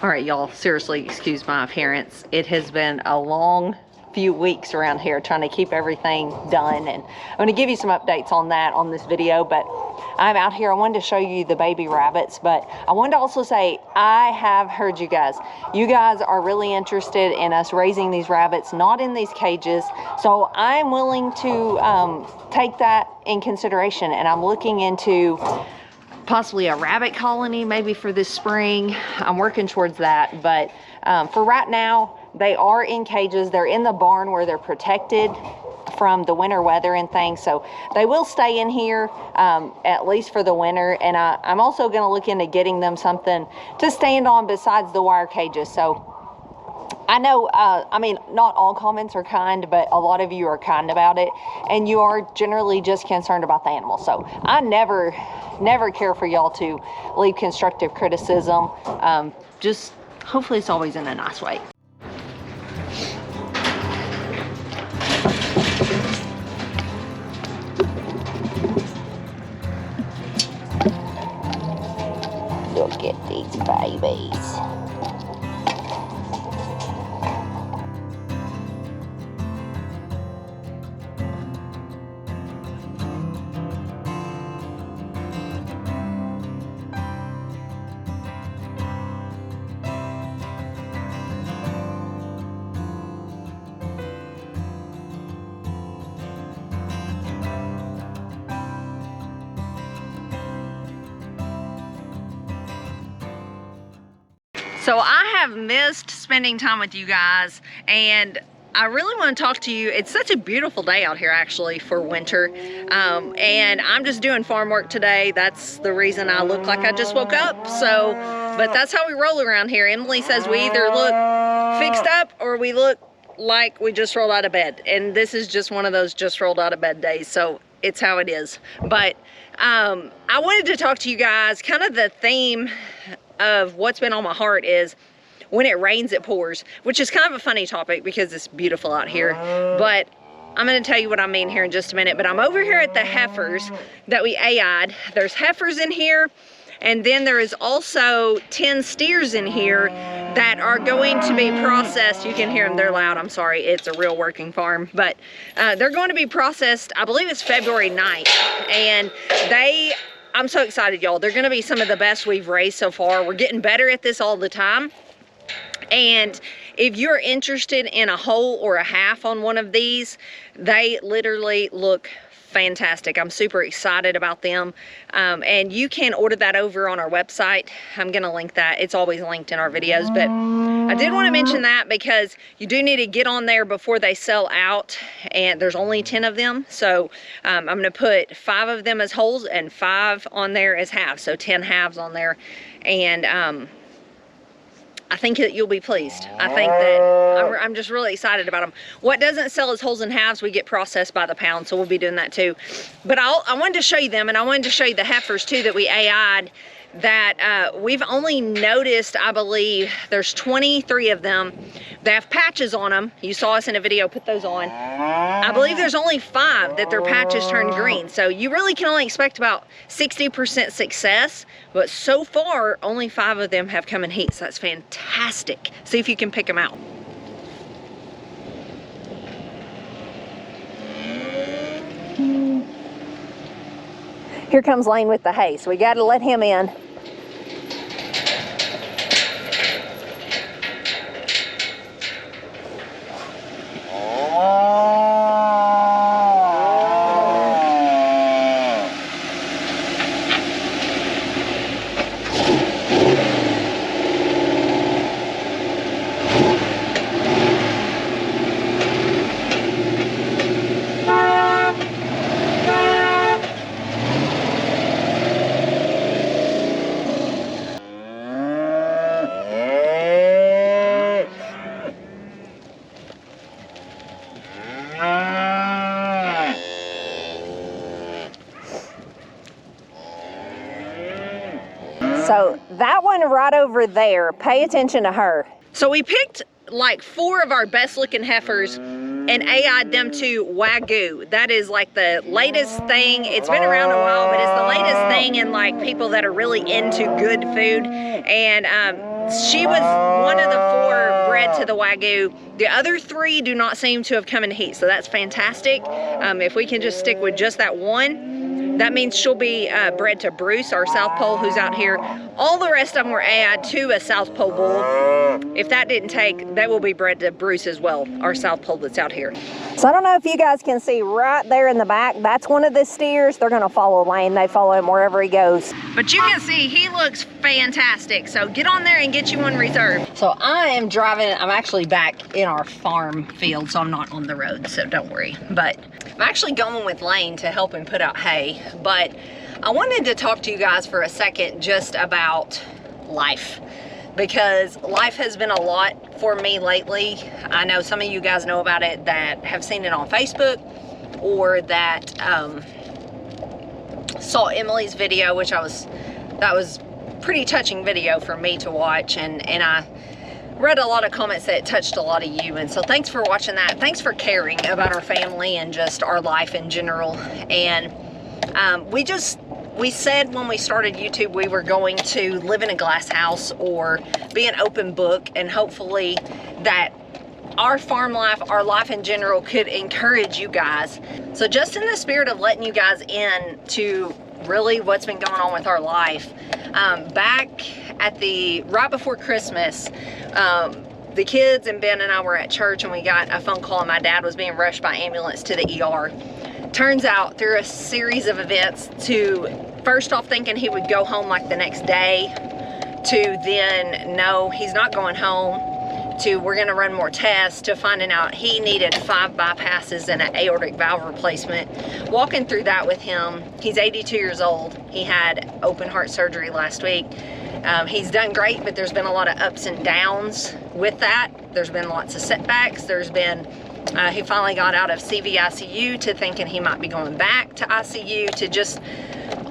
All right, y'all, seriously, excuse my appearance. It has been a long few weeks around here trying to keep everything done, and I'm going to give you some updates on that on this video. But I'm out here. I wanted to show you the baby rabbits, but I wanted to also say I have heard you guys. You guys are really interested in us raising these rabbits, not in these cages. So I'm willing to take that in consideration, and I'm looking into possibly a rabbit colony maybe for this spring. I'm working towards that, but for right now, they are in cages. They're in the barn where they're protected from the winter weather and things, so they will stay in here at least for the winter. And I'm also going to look into getting them something to stand on besides the wire cages. So I know, I mean, not all comments are kind, but a lot of you are kind about it, and you are generally just concerned about the animals. So I never care for y'all to leave constructive criticism. Just hopefully it's always in a nice way. Look at these babies. So I have missed spending time with you guys, and I really want to talk to you. It's such a beautiful day out here actually for winter, and I'm just doing farm work today. That's the reason I look like I just woke up. So, but that's how we roll around here. Emily says we either look fixed up or we look like we just rolled out of bed, and this is just one of those just rolled out of bed days, so it's how it is. But I wanted to talk to you guys. Kind of the theme of what's been on my heart is when it rains it pours, which is kind of a funny topic because it's beautiful out here. But I'm going to tell you what I mean here in just a minute. But I'm over here at the heifers that we AI'd. There's heifers in here, and then there is also 10 steers in here that are going to be processed. You can hear them, they're loud, I'm sorry, it's a real working farm. But they're going to be processed, I believe it's February 9th, and I'm so excited, y'all. They're gonna be some of the best we've raised so far. We're getting better at this all the time. And if you're interested in a whole or a half on one of these, they literally look fantastic. I'm super excited about them. And you can order that over on our website. I'm gonna link that. It's always linked in our videos, but I did want to mention that because you do need to get on there before they sell out, and there's only 10 of them. So I'm gonna put 5 of them as wholes and 5 on there as halves, so 10 halves on there. And I think that you'll be pleased. I think that I'm just really excited about them. What doesn't sell as wholes and halves, we get processed by the pound, so we'll be doing that too. But I wanted to show you them, and I wanted to show you the heifers too that we AI'd that we've only noticed, I believe, there's 23 of them. They have patches on them. You saw us in a video put those on. I believe there's only 5 that their patches turned green. So you really can only expect about 60% success, but so far only 5 of them have come in heat, so that's fantastic. See if you can pick them out. Here comes Lane with the hay, so we got to let him in. So that one right over there, pay attention to her. So we picked like 4 of our best looking heifers and AI'd them to Wagyu. That is like the latest thing. It's been around a while, but it's the latest thing in like people that are really into good food. And she was one of the 4 bred to the Wagyu. The other 3 do not seem to have come in heat, so that's fantastic. If we can just stick with just that one, that means she'll be bred to Bruce, our South Pole, who's out here. All the rest of them were add to a South Pole bull. If that didn't take, they will be bred to Bruce as well, our South Pole that's out here. So I don't know if you guys can see right there in the back, that's one of the steers. They're gonna follow Lane. They follow him wherever he goes. But you can see he looks fantastic. So get on there and get you one reserved. So I am driving, I'm actually back in our farm field, so I'm not on the road, so don't worry. But I'm actually going with Lane to help him put out hay. But I wanted to talk to you guys for a second just about life, because life has been a lot for me lately. I know some of you guys know about it that have seen it on Facebook, or that saw Emily's video, which that was pretty touching video for me to watch, and I read a lot of comments that touched a lot of you, and so thanks for watching that. Thanks for caring about our family and just our life in general. And we said when we started YouTube we were going to live in a glass house or be an open book, and hopefully that our farm life, our life in general, could encourage you guys. So just in the spirit of letting you guys in to really what's been going on with our life, back at right before Christmas, the kids and Ben and I were at church, and we got a phone call, and my dad was being rushed by ambulance to the ER. Turns out through a series of events, to first off thinking he would go home like the next day, to then no, he's not going home, to we're going to run more tests, to finding out he needed 5 bypasses and an aortic valve replacement. Walking through that with him, he's 82 years old. He had open heart surgery last week. He's done great, but there's been a lot of ups and downs with that. There's been lots of setbacks. There's been, he finally got out of CVICU to thinking he might be going back to ICU, to just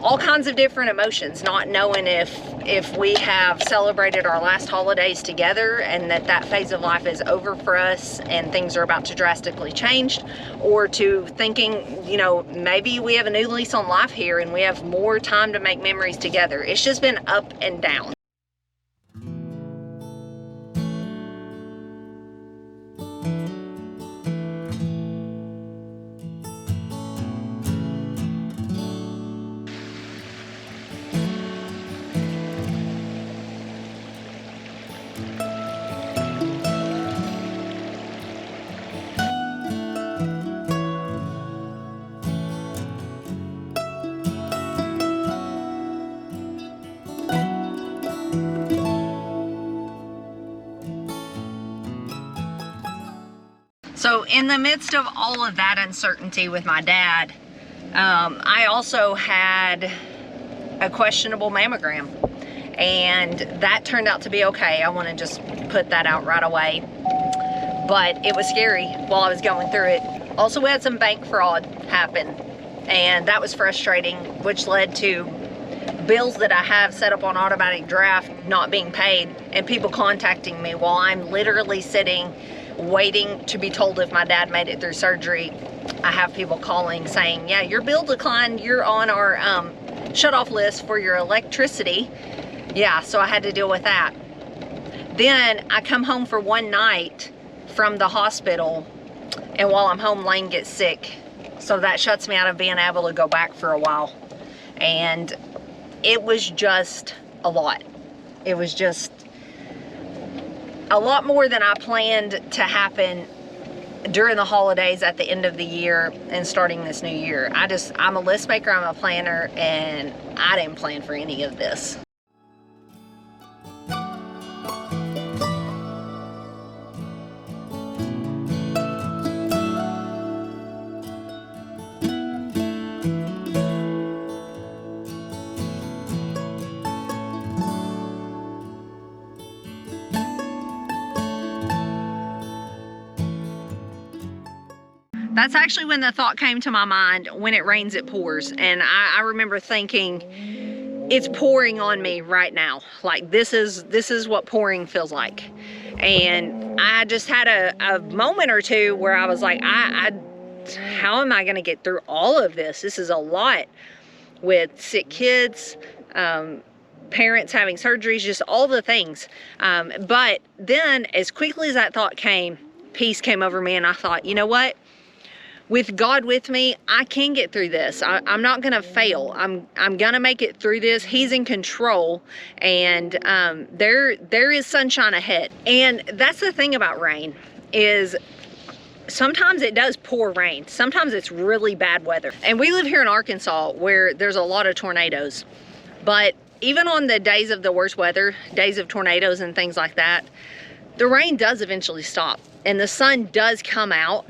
all kinds of different emotions, not knowing if we have celebrated our last holidays together and that phase of life is over for us and things are about to drastically change, or to thinking, you know, maybe we have a new lease on life here and we have more time to make memories together. It's just been up and down. So in the midst of all of that uncertainty with my dad, I also had a questionable mammogram, and that turned out to be okay. I want to just put that out right away. But it was scary while I was going through it. Also, we had some bank fraud happen, and that was frustrating, which led to bills that I have set up on automatic draft not being paid, and people contacting me while I'm literally sitting waiting to be told if my dad made it through surgery. I have people calling saying, yeah, your bill declined, you're on our shut-off list for your electricity. Yeah, so I had to deal with that. Then I come home for one night from the hospital, and while I'm home, Lane gets sick. So that shuts me out of being able to go back for a while. And it was just a lot. It was just a lot more than I planned to happen during the holidays at the end of the year and starting this new year. I'm a list maker, I'm a planner, and I didn't plan for any of this. That's actually when the thought came to my mind, when it rains, it pours. And I remember thinking, it's pouring on me right now. Like this is what pouring feels like. And I just had a moment or two where I was like, how am I gonna get through all of this? This is a lot with sick kids, parents having surgeries, just all the things. But then as quickly as that thought came, peace came over me, and I thought, you know what? With God with me, I can get through this. I'm not gonna fail. I'm gonna make it through this. He's in control, and there is sunshine ahead. And that's the thing about rain, is sometimes it does pour rain. Sometimes it's really bad weather. And we live here in Arkansas where there's a lot of tornadoes. But even on the days of the worst weather, days of tornadoes and things like that, the rain does eventually stop and the sun does come out,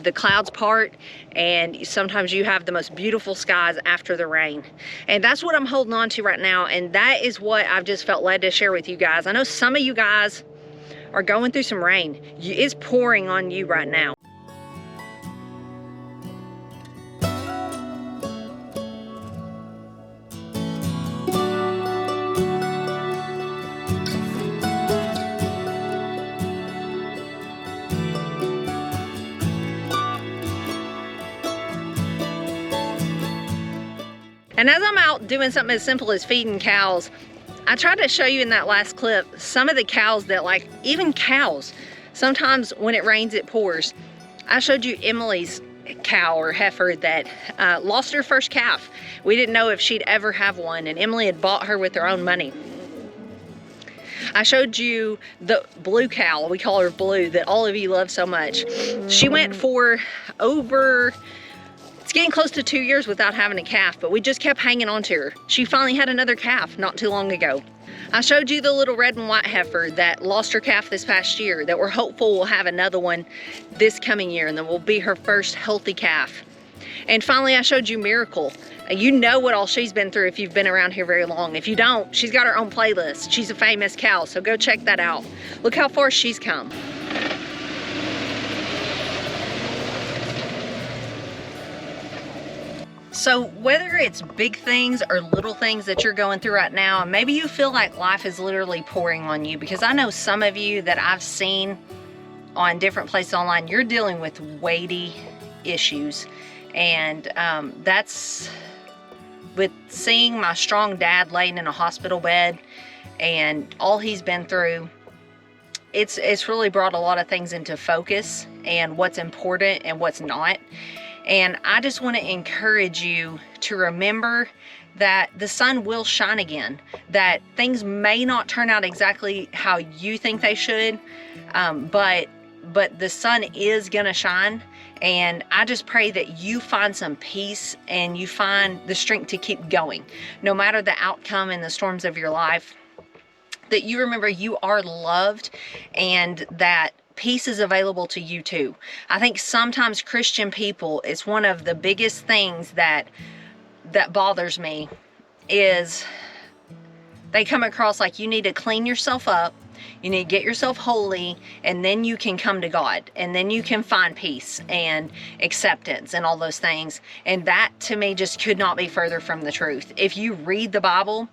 the clouds part, and sometimes you have the most beautiful skies after the rain. And that's what I'm holding on to right now, and that is what I've just felt led to share with you guys. I know some of you guys are going through some rain. It's pouring on you right now. And as I'm out doing something as simple as feeding cows, I tried to show you in that last clip some of the cows that, like, even cows, sometimes when it rains it pours. I showed you Emily's cow or heifer that lost her first calf. We didn't know if she'd ever have one, and Emily had bought her with her own money. I showed you the blue cow, we call her Blue, that all of you love so much. She went for it's getting close to 2 years without having a calf, but we just kept hanging on to her. She finally had another calf not too long ago. I showed you the little red and white heifer that lost her calf this past year, that we're hopeful will have another one this coming year, and then will be her first healthy calf. And finally, I showed you Miracle. You know what all she's been through if you've been around here very long. If you don't, she's got her own playlist. She's a famous cow, so go check that out. Look how far she's come. So whether it's big things or little things that you're going through right now, and maybe you feel like life is literally pouring on you, because I know some of you that I've seen on different places online, you're dealing with weighty issues. And that's with seeing my strong dad laying in a hospital bed and all he's been through, it's really brought a lot of things into focus and what's important and what's not. And I just want to encourage you to remember that the sun will shine again, that things may not turn out exactly how you think they should, but the sun is gonna shine. And I just pray that you find some peace and you find the strength to keep going, no matter the outcome and the storms of your life, that you remember you are loved and that peace is available to you too. I think sometimes Christian people, it's one of the biggest things that bothers me, is they come across like you need to clean yourself up, you need to get yourself holy, and then you can come to God, and then you can find peace and acceptance and all those things. And that to me just could not be further from the truth. If you read the Bible,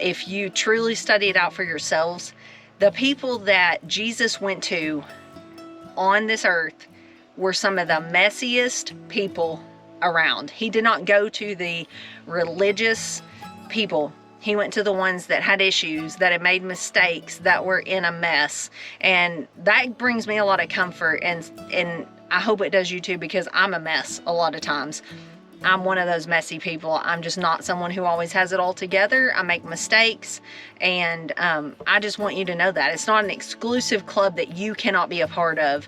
if you truly study it out for yourselves, the people that Jesus went to on this earth were some of the messiest people around. He did not go to the religious people. He went to the ones that had issues, that had made mistakes, that were in a mess. And that brings me a lot of comfort, and I hope it does you too, because I'm a mess a lot of times. I'm one of those messy people. I'm just not someone who always has it all together. I make mistakes, and I just want you to know that. It's not an exclusive club that you cannot be a part of.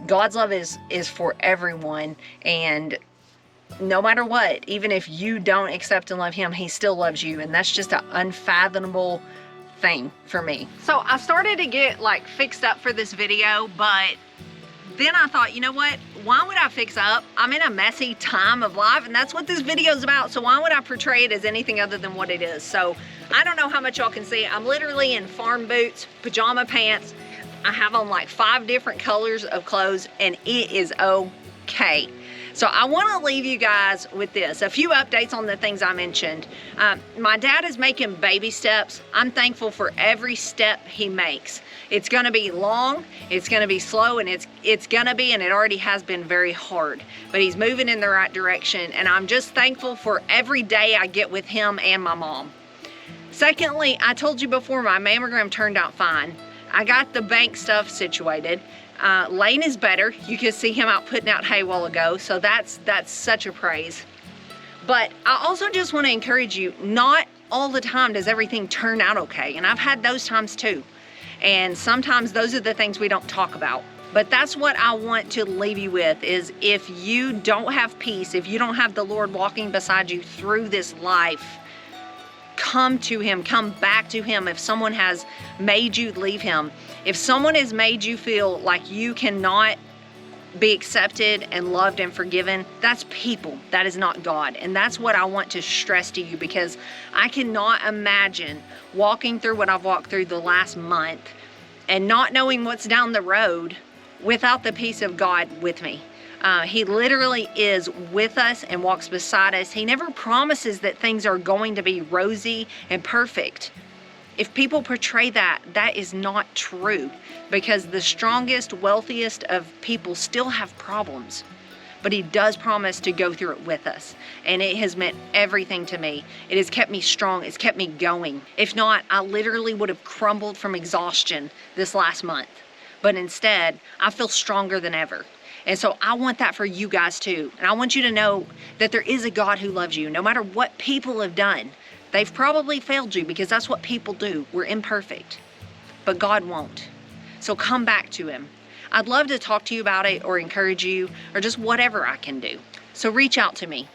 God's love is for everyone, and no matter what, even if you don't accept and love Him, He still loves you, and that's just an unfathomable thing for me. So I started to get like fixed up for this video, but then I thought, you know what? Why would I fix up? I'm in a messy time of life, and that's what this video is about. So why would I portray it as anything other than what it is? So I don't know how much y'all can see. I'm literally in farm boots, pajama pants. I have on like 5 different colors of clothes, and it is okay. So I want to leave you guys with this, a few updates on the things I mentioned. My dad is making baby steps. I'm thankful for every step he makes. It's going to be long, it's going to be slow, and it's going to be, and it already has been, very hard. But he's moving in the right direction, and I'm just thankful for every day I get with him and my mom. Secondly, I told you before, my mammogram turned out fine. I got the bank stuff situated. Lane is better. You can see him out putting out hay a while ago, so that's such a praise. But I also just want to encourage you, not all the time does everything turn out okay, and I've had those times too. And sometimes those are the things we don't talk about. But that's what I want to leave you with, is if you don't have peace, if you don't have the Lord walking beside you through this life, come to him, come back to him. If someone has made you leave him, if someone has made you feel like you cannot be accepted and loved and forgiven, that's people, that is not God. And that's what I want to stress to you, because I cannot imagine walking through what I've walked through the last month and not knowing what's down the road without the peace of God with me. He literally is with us and walks beside us. He never promises that things are going to be rosy and perfect. If people portray that, that is not true, because the strongest, wealthiest of people still have problems. But he does promise to go through it with us. And it has meant everything to me. It has kept me strong. It's kept me going. If not, I literally would have crumbled from exhaustion this last month. But instead, I feel stronger than ever. And so I want that for you guys too. And I want you to know that there is a God who loves you, no matter what people have done. They've probably failed you, because that's what people do. We're imperfect, but God won't. So come back to him. I'd love to talk to you about it, or encourage you, or just whatever I can do. So reach out to me.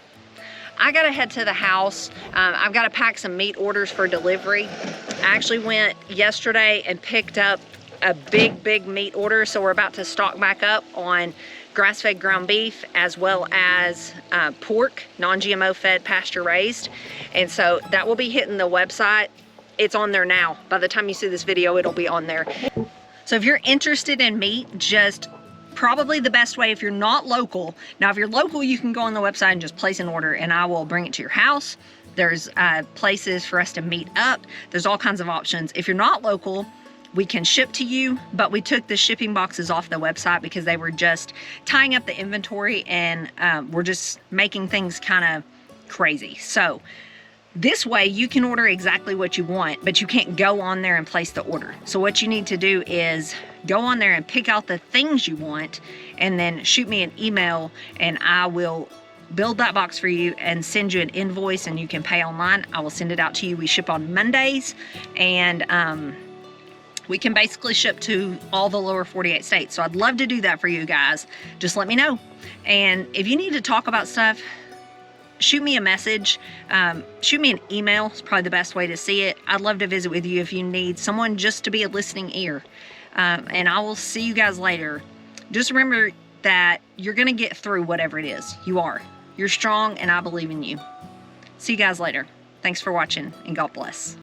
I gotta head to the house. I've got to pack some meat orders for delivery. I actually went yesterday and picked up a big meat order, so we're about to stock back up on grass-fed ground beef, as well as pork, non-GMO fed, pasture raised. And so that will be hitting the website. It's on there now. By the time you see this video, it'll be on there. So if you're interested in meat, just probably the best way, if you're not local. Now, if you're local, you can go on the website and just place an order, and I will bring it to your house. There's places for us to meet up. There's all kinds of options. If you're not local, we can ship to you, but we took the shipping boxes off the website because they were just tying up the inventory, and we're just making things kind of crazy. So this way you can order exactly what you want, but you can't go on there and place the order. So what you need to do is go on there and pick out the things you want, and then shoot me an email, and I will build that box for you and send you an invoice, and you can pay online. I will send it out to you. We ship on Mondays, and we can basically ship to all the lower 48 states. So I'd love to do that for you guys. Just let me know. And if you need to talk about stuff, shoot me a message. Shoot me an email. It's probably the best way to see it. I'd love to visit with you if you need someone just to be a listening ear. And I will see you guys later. Just remember that you're going to get through whatever it is. You are. You're strong, and I believe in you. See you guys later. Thanks for watching, and God bless.